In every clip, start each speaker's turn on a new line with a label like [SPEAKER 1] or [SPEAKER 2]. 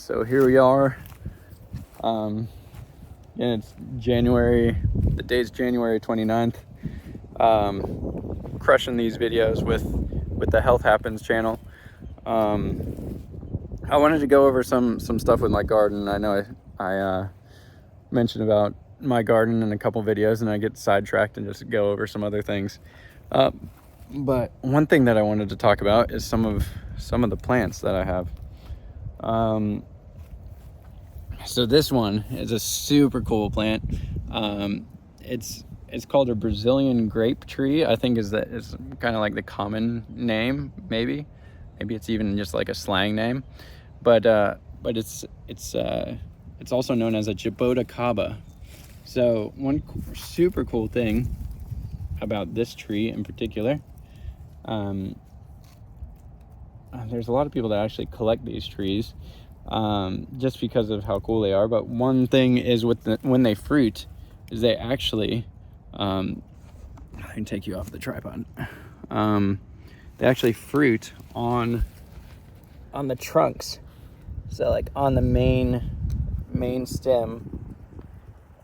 [SPEAKER 1] So here we are. And it's January, the date's January 29th. Crushing these videos with the Health Happens channel. I wanted to go over some stuff with my garden. I know I mentioned about my garden in a couple videos and I get sidetracked and just go over some other things. But one thing that I wanted to talk about is some of the plants that I have. So this one is a super cool plant. It's called a Brazilian grape tree. I think is kind of like the common name. Maybe it's even just like a slang name. But it's also known as a Jaboticaba. So one super cool thing about this tree in particular, there's a lot of people that actually collect these trees just because of how cool they are. But one thing is when they fruit is they actually I can take you off the tripod. They actually fruit on the trunks, so like on the main stem,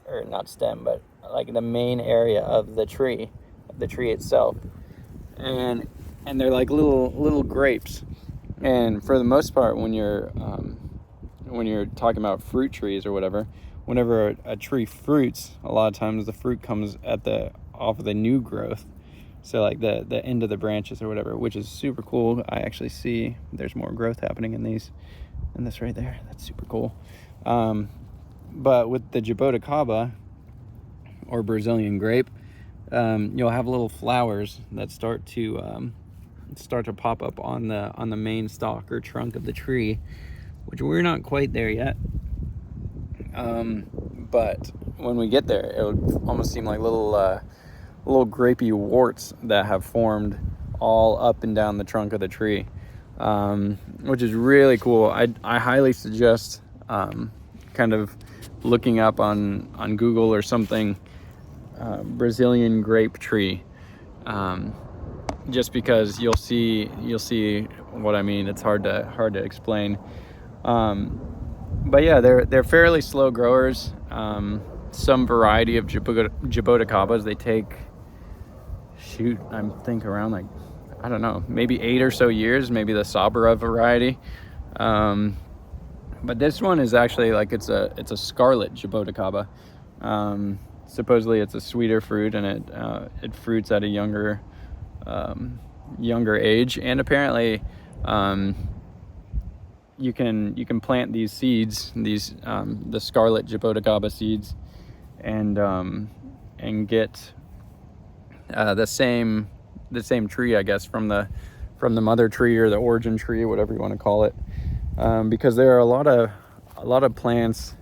[SPEAKER 1] or not stem, but like the main area of the tree itself, and they're like little grapes. And for the most part, when you're talking about fruit trees or whatever, whenever a tree fruits, a lot of times the fruit comes off of the new growth, so like the end of the branches or whatever, which is super cool. I actually see there's more growth happening in this right there. That's super cool. But with the Jaboticaba or Brazilian grape, you'll have little flowers that start to pop up on the main stalk or trunk of the tree, which we're not quite there yet. But when we get there, it would almost seem like little grapey warts that have formed all up and down the trunk of the tree, which is really cool. I highly suggest kind of looking up on Google or something, Brazilian grape tree, just because you'll see what I mean. It's hard to explain. But yeah, they're fairly slow growers. Some variety of Jaboticabas, they take, I think around like, I don't know, maybe 8 or so years, maybe the Sabra variety. But this one is actually like, it's a Scarlet Jaboticaba. Supposedly it's a sweeter fruit, and it fruits at a younger age. And apparently, you can plant these seeds, the Scarlet Jaboticaba seeds, and get the same tree, I guess, from the mother tree or the origin tree, whatever you want to call it, because there are a lot of plants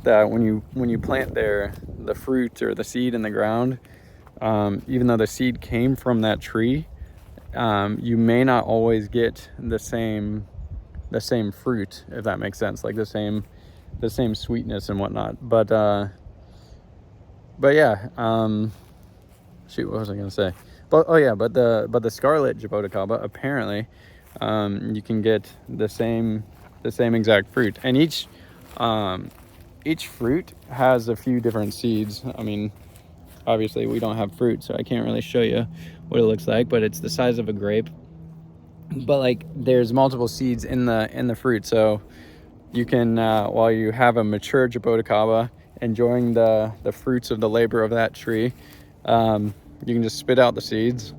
[SPEAKER 1] that when you plant the fruit or the seed in the ground, even though the seed came from that tree, you may not always get the same fruit, if that makes sense, like the same sweetness and whatnot. But yeah, what was I gonna say? But the Scarlet Jaboticaba, apparently, you can get the same exact fruit, and each fruit has a few different seeds. I mean, obviously we don't have fruit, so I can't really show you what it looks like, but it's the size of a grape. But like, there's multiple seeds in the fruit, so you can, while you have a mature Jaboticaba enjoying the fruits of the labor of that tree, you can just spit out the seeds,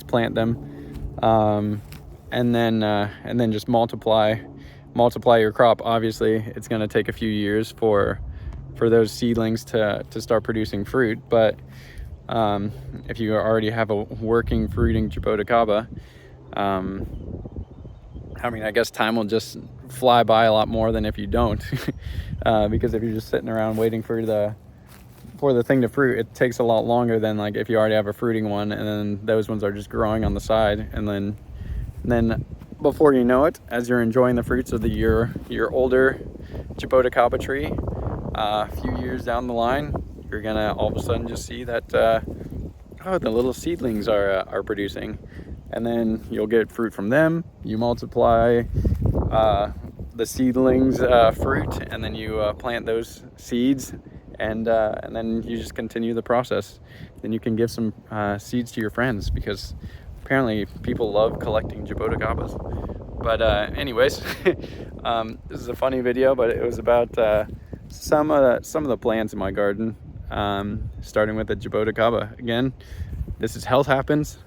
[SPEAKER 1] plant them, and then just multiply your crop. Obviously, it's going to take a few years for those seedlings to start producing fruit, but if you already have a working fruiting Jaboticaba, I mean, I guess time will just fly by a lot more than if you don't, because if you're just sitting around waiting for the thing to fruit, it takes a lot longer than like if you already have a fruiting one, and then those ones are just growing on the side, and then before you know it, as you're enjoying the fruits of your older Jaboticaba tree, a few years down the line, you're gonna all of a sudden just see that the little seedlings are producing, and then you'll get fruit from them. You multiply the seedlings fruit, and then you plant those seeds, and then you just continue the process. Then you can give some seeds to your friends, because apparently people love collecting Jaboticabas. But anyways, this is a funny video, but it was about some of the plants in my garden, starting with the Jaboticaba. Again, this is Health Happens.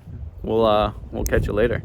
[SPEAKER 1] We'll catch you later.